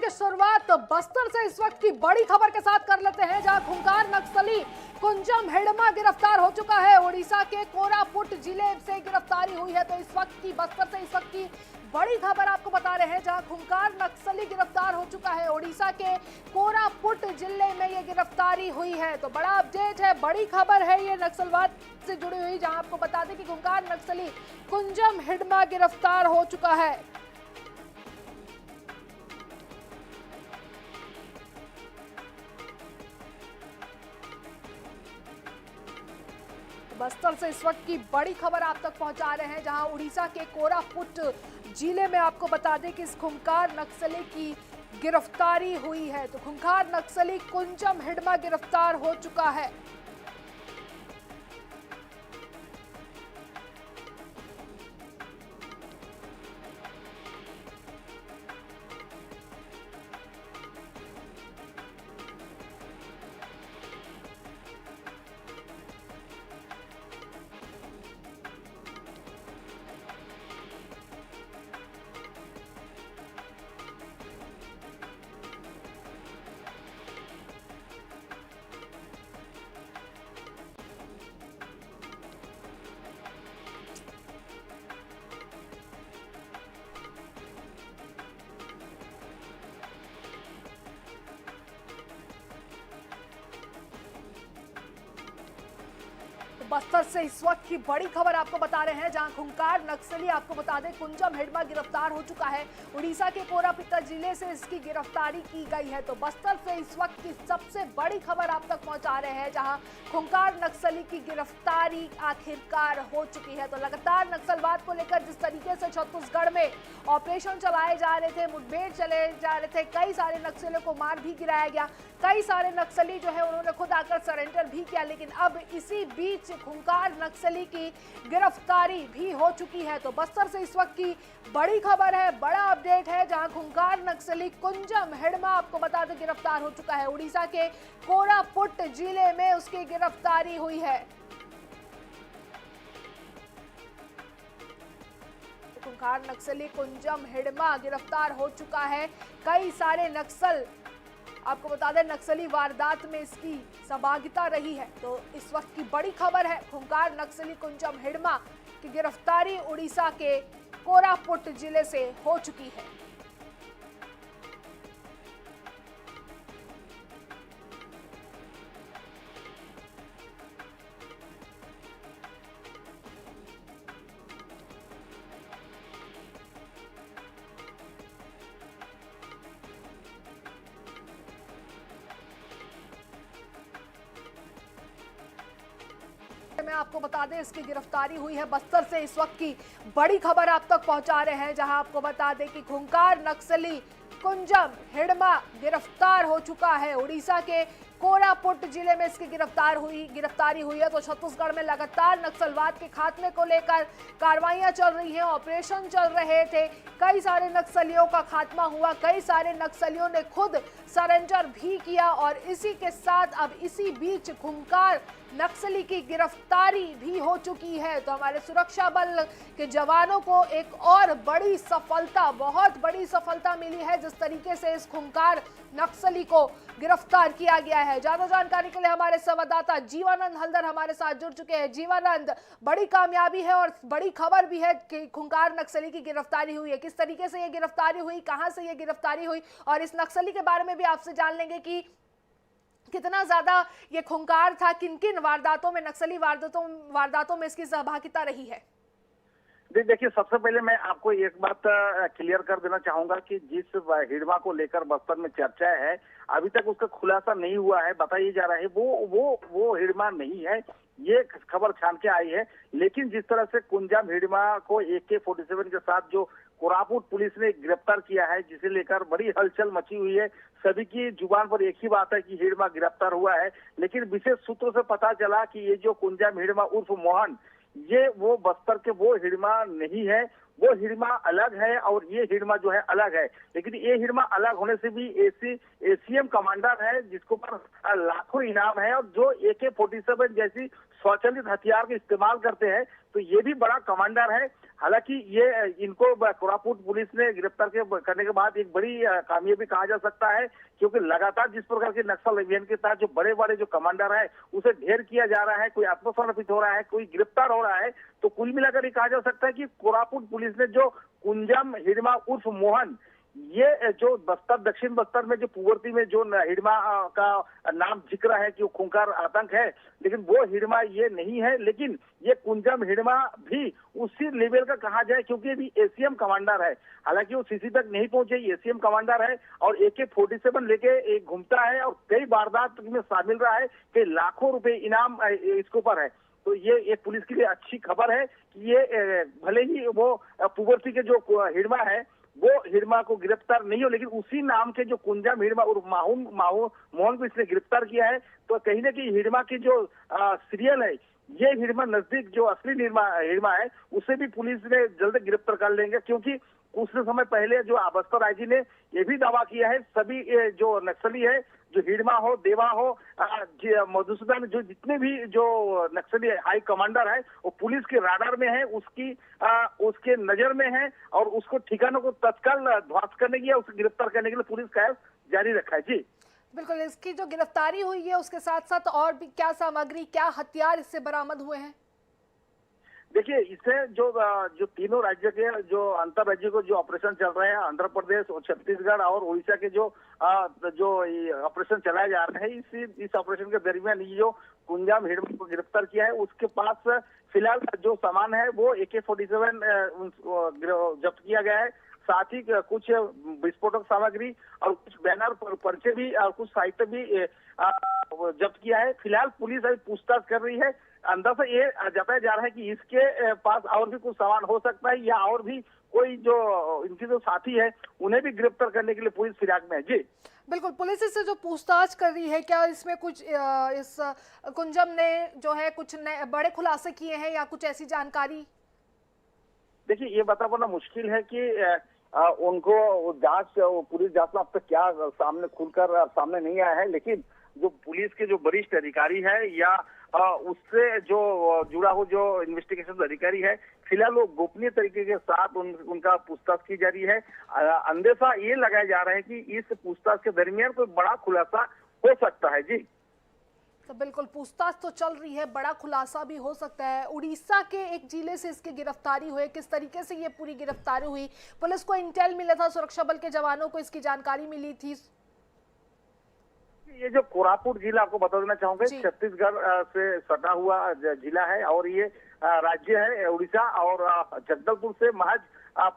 की शुरुआत बस्तर से इस वक्त की बड़ी खबर के साथ कर लेते हैं, जहां खूंखार नक्सली कुंजम हिडमा गिरफ्तार हो चुका है। ओडिशा के कोरापुट जिले से गिरफ्तारी हुई है। तो इस वक्त की बस्तर से इस वक्त की बड़ी खबर आपको बता रहे हैं, जहां खूंखार नक्सली गिरफ्तार हो चुका है। ओडिशा के कोरापुट जिले में ये गिरफ्तारी हुई है। तो बड़ा अपडेट है, बड़ी खबर है ये नक्सलवाद से जुड़ी हुई, जहां आपको बता दें कि खूंखार नक्सली कुंजम हिडमा गिरफ्तार हो चुका है। बस्तर से इस वक्त की बड़ी खबर आप तक पहुंचा रहे हैं, जहां उड़ीसा के कोरापुट जिले में आपको बता दें कि इस खूंखार नक्सली की गिरफ्तारी हुई है। तो खूंखार नक्सली कुंजम हिडमा गिरफ्तार हो चुका है। बस्तर से इस वक्त की बड़ी खबर आपको बता रहे हैं, जहां खूंखार नक्सली आपको बता दें कुंजम हिडमा गिरफ्तार हो चुका है। उड़ीसा के कोरापुट जिले से इसकी गिरफ्तारी की गई है। तो बस्तर से इस वक्त की सबसे बड़ी खबर आप तक पहुंचा रहे हैं, जहां खूंखार नक्सली की गिरफ्तारी आखिरकार हो चुकी है। तो लगातार नक्सलवाद को लेकर जिस तरीके से छत्तीसगढ़ में ऑपरेशन चलाए जा रहे थे, मुठभेड़ चले जा रहे थे, कई सारे नक्सलियों को मार भी गिराया गया, कई सारे नक्सली जो है उन्होंने खुद आकर सरेंडर भी किया। लेकिन अब इसी बीच खूंखार नक्सली की गिरफ्तारी भी हो चुकी है। तो बस्तर से इस वक्त की बड़ी खबर है, बड़ा अपडेट है, जहां खूंखार नक्सली कुंजम हिडमा आपको बता दें गिरफ्तार हो चुका है। उड़ीसा के कोरापुट जिले में उसकी गिरफ्तारी हुई है। खूंखार नक्सली कुंजम हिडमा गिरफ्तार हो चुका है। कई सारे नक्सल आपको बता दें नक्सली वारदात में इसकी सहभागिता रही है। तो इस वक्त की बड़ी खबर है, खूंखार नक्सली कुंजम हिडमा की गिरफ्तारी उड़ीसा के कोरापुट जिले से हो चुकी है। मैं आपको बता दें इसकी गिरफ्तारी हुई है। बस्तर से इस वक्त की बड़ी खबर आप तक पहुंचा रहे हैं, जहां आपको बता दें कि खूंखार नक्सली कुंजम हिडमा गिरफ्तार हो चुका है। उड़ीसा के कोरापुट जिले में इसकी गिरफ्तारी हुई है। तो छत्तीसगढ़ में लगातार नक्सलवाद के खात्मे को लेकर कार्रवाइयां चल रही हैं, ऑपरेशन चल रहे थे, कई सारे नक्सलियों का खात्मा हुआ, कई सारे नक्सलियों ने खुद सरेंडर भी किया। और इसी के साथ अब इसी बीच खूंखार नक्सली की गिरफ्तारी भी हो चुकी है। तो हमारे सुरक्षा बल के जवानों को एक और बड़ी सफलता, बहुत बड़ी सफलता मिली है, जिस तरीके से इस खूंखार नक्सली को गिरफ्तार किया गया है। ज्यादा जानकारी के लिए हमारे संवाददाता जीवानंद हल्दर हमारे साथ जुड़ चुके हैं। जीवानंद, बड़ी कामयाबी है और बड़ी खबर भी है कि खूंखार नक्सली की गिरफ्तारी हुई है। किस तरीके से ये गिरफ्तारी हुई, कहां से ये गिरफ्तारी हुई, और इस नक्सली के बारे में भी आपसे जान लेंगे कि कितना ज्यादा ये खूंखार था, किन किन वारदातों में, नक्सली वारदातों में इसकी सहभागिता रही है। देखिए, सबसे पहले मैं आपको एक बात क्लियर कर देना चाहूंगा कि जिस हिडमा को लेकर बस्तर में चर्चा है, अभी तक उसका खुलासा नहीं हुआ है। बताया जा रहा है वो हिडमा नहीं है, ये खबर छान के आई है। लेकिन जिस तरह से कुंजम हिडमा को AK-47 के साथ जो कोरापुट पुलिस ने गिरफ्तार किया है, जिसे लेकर बड़ी हलचल मची हुई है, सभी की जुबान पर एक ही बात है कि हिडमा गिरफ्तार हुआ है। लेकिन विशेष सूत्रों से पता चला कि ये जो कुंजम हिडमा उर्फ मोहन, ये वो बस्तर के वो हिडमा नहीं है, वो हिडमा अलग है और ये हिडमा जो है अलग है। लेकिन ये हिडमा अलग होने से भी ACM कमांडर है, जिसको पर लाखों इनाम है और जो AK-47 जैसी स्वचालित हथियार का इस्तेमाल करते हैं, तो ये भी बड़ा कमांडर है। हालांकि ये इनको कोरापुट पुलिस ने गिरफ्तार करने के बाद एक बड़ी कामयाबी कहा जा सकता है, क्योंकि लगातार जिस प्रकार के नक्सल अभियान के तहत जो बड़े बड़े जो कमांडर है उसे ढेर किया जा रहा है, कोई आत्मसमर्पित हो रहा है, कोई गिरफ्तार हो रहा है, तो कुल मिलाकर ये कहा जा सकता है कि कोरापुट पुलिस ने जो कुंजम हिडमा उर्फ मोहन, ये जो बस्तर दक्षिण बस्तर में जो पुवर्ती में जो हिडमा का नाम जिक्र है कि वो खूंखार आतंक है, लेकिन वो हिडमा ये नहीं है, लेकिन ये कुंजम हिडमा भी उसी लेवल का कहा जाए, क्योंकि ये भी एसीएम कमांडर है। हालांकि वो सीसी तक नहीं पहुंचे, एसीएम कमांडर है और AK-47 लेके एक घूमता है और कई वारदात में शामिल रहा है, कई लाखों रुपए इनाम इसके ऊपर है। तो ये एक पुलिस के लिए अच्छी खबर है कि ये भले ही वो पुवर्ती के जो हिडमा है वो हिडमा को गिरफ्तार नहीं हो, लेकिन उसी नाम के जो कुंजम हिडमा और मोहन को इसने गिरफ्तार किया है। तो कहीं ना कहीं हिडमा की जो सीरियल है, ये हिडमा नजदीक जो असली हिडमा है उसे भी पुलिस ने जल्द गिरफ्तार कर लेंगे, क्योंकि कुछ समय पहले जो बस्तर आईजी ने ये भी दावा किया है, सभी जो नक्सली है, जो हिडमा हो, देवा हो, मधुसूदन, जो जितने भी जो नक्सली हाई कमांडर है वो पुलिस के राडार में है, उसके नजर में है और उसको ठिकानों को तत्काल ध्वस्त करने की या उसे गिरफ्तार करने के लिए पुलिस का जारी रखा है। जी बिल्कुल, इसकी जो गिरफ्तारी हुई है उसके साथ साथ और भी क्या सामग्री, क्या हथियार इससे बरामद हुए हैं? देखिए, इससे जो तीनों राज्य के जो अंतर राज्य को जो ऑपरेशन चल रहे हैं, आंध्र प्रदेश और छत्तीसगढ़ और उड़ीसा के जो ऑपरेशन चलाए जा रहे हैं, इस ऑपरेशन के दरमियान ये जो कुंजम हिडमा को गिरफ्तार किया है, उसके पास फिलहाल जो सामान है वो AK-47 जब्त किया गया है। साथ ही कुछ विस्फोटक सामग्री और कुछ बैनर पर्चे भी और कुछ साहित्य भी जब्त किया है। फिलहाल पुलिस अभी पूछताछ कर रही है। अंदाजा ये जताया जा रहा है कि इसके पास और भी कुछ सामान हो सकता है या और भी कोई जो इनके जो साथी है उन्हें भी गिरफ्तार करने के लिए पुलिस फिराक में है। जी बिल्कुल, पुलिस इससे जो पूछताछ कर रही है, क्या इसमें कुछ इस कुंजम ने जो है कुछ नए बड़े खुलासे किए हैं या कुछ ऐसी जानकारी? देखिए, ये बता पाना मुश्किल है कि उनको पुलिस जांच में अब तक क्या सामने खुलकर सामने नहीं आया है, लेकिन जो पुलिस के जो वरिष्ठ अधिकारी है या उससे जो जुड़ा हो जो इन्वेस्टिगेशन अधिकारी है, फिलहाल वो गोपनीय तरीके के साथ उनका पूछताछ की जा रही है। अंदेशा ये लगाया जा रहा है कि इस पूछताछ के दरमियान कोई बड़ा खुलासा हो सकता है। जी तो बिल्कुल, पूछताछ तो चल रही है, बड़ा खुलासा भी हो सकता है। उड़ीसा के एक जिले से इसकी गिरफ्तारी हुई, किस तरीके से ये पूरी गिरफ्तारी हुई? पुलिस को इंटेल मिला था, सुरक्षा बल के जवानों को इसकी जानकारी मिली थी? ये जो कोरापुट जिला आपको बता देना चाहूंगा, छत्तीसगढ़ से सटा हुआ जिला है और ये राज्य है उड़ीसा, और जगदलपुर से महज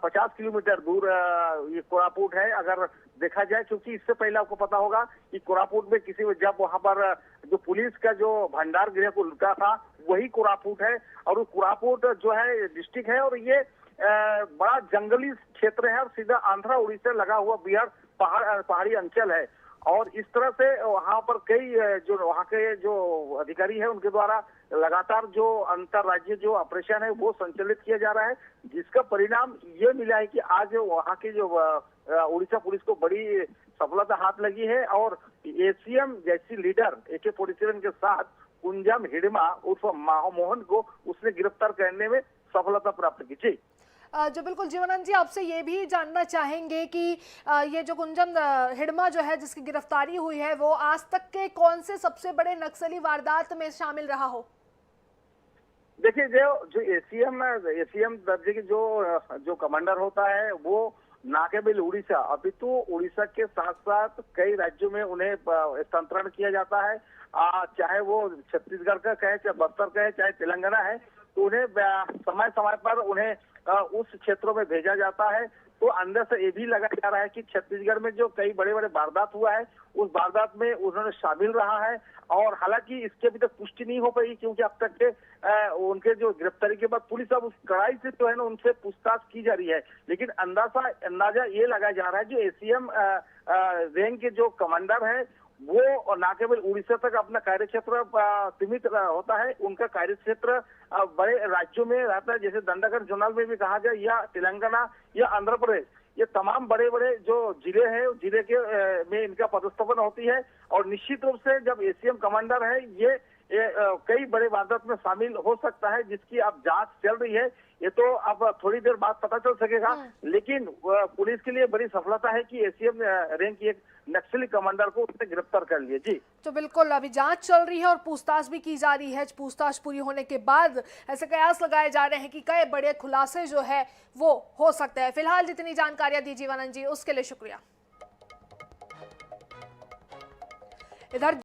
50 किलोमीटर दूर ये कोरापुट है अगर देखा जाए। क्योंकि इससे पहले आपको पता होगा कि कोरापुट में जब वहां पर जो पुलिस का जो भंडार गृह को लुटा था वही कोरापुट है, और वो कोरापुट जो है डिस्ट्रिक्ट है और ये बड़ा जंगली क्षेत्र है और सीधा आंध्र उड़ीसा लगा हुआ बिहार पहाड़ी अंचल है। और इस तरह से वहां पर कई जो वहां के जो अधिकारी है उनके द्वारा लगातार जो अंतर राज्य जो ऑपरेशन है वो संचालित किया जा रहा है, जिसका परिणाम ये मिला है कि आज वहां की जो उड़ीसा पुलिस को बड़ी सफलता हाथ लगी है और एसीएम जैसी लीडर AK-47 के साथ कुंजम हिडमा उर्फ मोहन को उसने गिरफ्तार करने में सफलता प्राप्त की। जी जो बिल्कुल जीवनानंद जी, आपसे ये भी जानना चाहेंगे कि ये जो कुंजम हिडमा जो है जिसकी गिरफ्तारी हुई है वो आज तक के कौन से सबसे बड़े नक्सली वारदात में शामिल रहा हो? देखिए, जो एसीएम दर्जे की जो कमांडर होता है वो ना केवल उड़ीसा अपितु उड़ीसा के साथ साथ कई राज्यों में उन्हें स्थानांतरण किया जाता है। चाहे वो छत्तीसगढ़ का कहे, चाहे बस्तर का है, चाहे तेलंगाना है, तो उन्हें समय समय पर उन्हें उस क्षेत्रों में भेजा जाता है। तो अंदर से ये भी लगाया जा रहा है कि छत्तीसगढ़ में जो कई बड़े बड़े वारदात हुआ है उस वारदात में उन्होंने शामिल रहा है। और हालांकि इसके अभी तक पुष्टि नहीं हो पाई, क्योंकि अब तक के उनके जो गिरफ्तारी के बाद पुलिस अब उस कड़ाई से जो है ना उनसे पूछताछ की जा रही है। लेकिन अंदाजा ये लगाया जा रहा है जो एसीएम रैंक के जो कमांडर है वो ना केवल उड़ीसा तक अपना कार्यक्षेत्र सीमित होता है, उनका कार्यक्षेत्र बड़े राज्यों में रहता है, जैसे दंडाकर जोनल में भी कहा जाए या तेलंगाना या आंध्र प्रदेश, ये तमाम बड़े बड़े जो जिले हैं जिले के में इनका पदस्थापन होती है। और निश्चित रूप से जब एसीएम कमांडर है ये कई बड़े वारदात में शामिल हो सकता है, जिसकी अब जांच चल रही है। ये तो अब थोड़ी देर बाद पता चल सकेगा, लेकिन पुलिस के लिए बड़ी सफलता है कि एसीएम रैंक की एक नक्सली कमांडर को उसने गिरफ्तार कर लिया। जी तो बिल्कुल अभी जांच चल रही है और पूछताछ भी की जा रही है। पूछताछ पूरी होने के बाद ऐसे कयास लगाए जा रहे हैं कि कई बड़े खुलासे जो है वो हो सकते हैं। फिलहाल जितनी जानकारियां दी जीवानंद जी उसके लिए शुक्रिया। इधर